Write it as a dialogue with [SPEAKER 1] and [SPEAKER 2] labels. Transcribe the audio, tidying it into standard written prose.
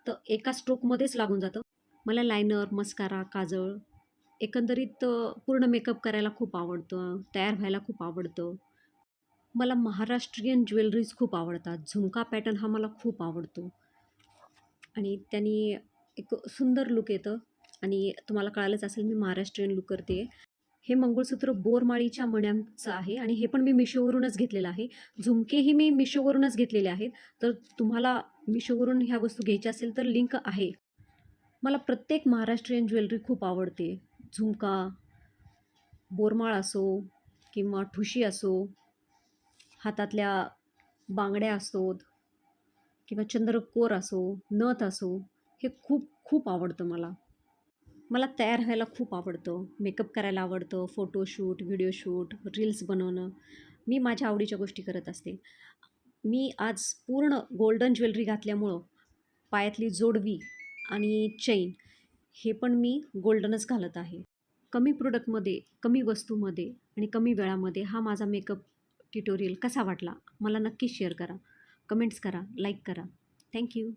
[SPEAKER 1] तर एका स्ट्रोकमध्येच लागून जातं. मला लायनर, मस्कारा, काजळ एकंदरीत पूर्ण मेकअप करायला खूप आवडतं, तयार व्हायला खूप आवडतं. मला महाराष्ट्रीयन ज्वेलरीज खूप आवडतात. झुमका पॅटर्न हा मला खूप आवडतो आणि त्यानी एक सुंदर लूक येतं आणि तुम्हाला कळालंच असेल मी महाराष्ट्रीयन लूक करते. हे मंगळसूत्र बोरमाळीच्या मण्यांचं आहे आणि हे पण मी मिशोवरूनच घेतलेलं आहे. झुमकेही मी मिशोवरूनच घेतलेले आहेत. तर तुम्हाला मिशोवरून ह्या वस्तू घ्यायच्या असेल तर लिंक आहे. मला प्रत्येक महाराष्ट्रीयन ज्वेलरी खूप आवडते. झुमका, बोरमाळ असो किंवा ठुशी असो, हातातल्या बांगड्या असोत किंवा चंद्रकोर असो, नथ असो, हे खूप खूप आवडतं मला. मला तयार व्हायला खूप आवडतं. मेकअप करायला आवडतं, फोटोशूट, व्हिडिओ शूट, रील्स बनवणं. मी माझ्या आवडीच्या गोष्टी करत असते. मी आज पूर्ण गोल्डन ज्वेलरी घातल्यामुळं पायातली जोडवी आणि चैन हे पण मी गोल्डनच घालत आहे. कमी प्रोडक्टमध्ये, कमी वस्तूमध्ये आणि कमी वेळामध्ये हा माझा मेकअप ट्युटोरियल कसा वाटला? मला नक्कीच शेअर करा. कमेंट्स करा, लाईक करा. Thank you.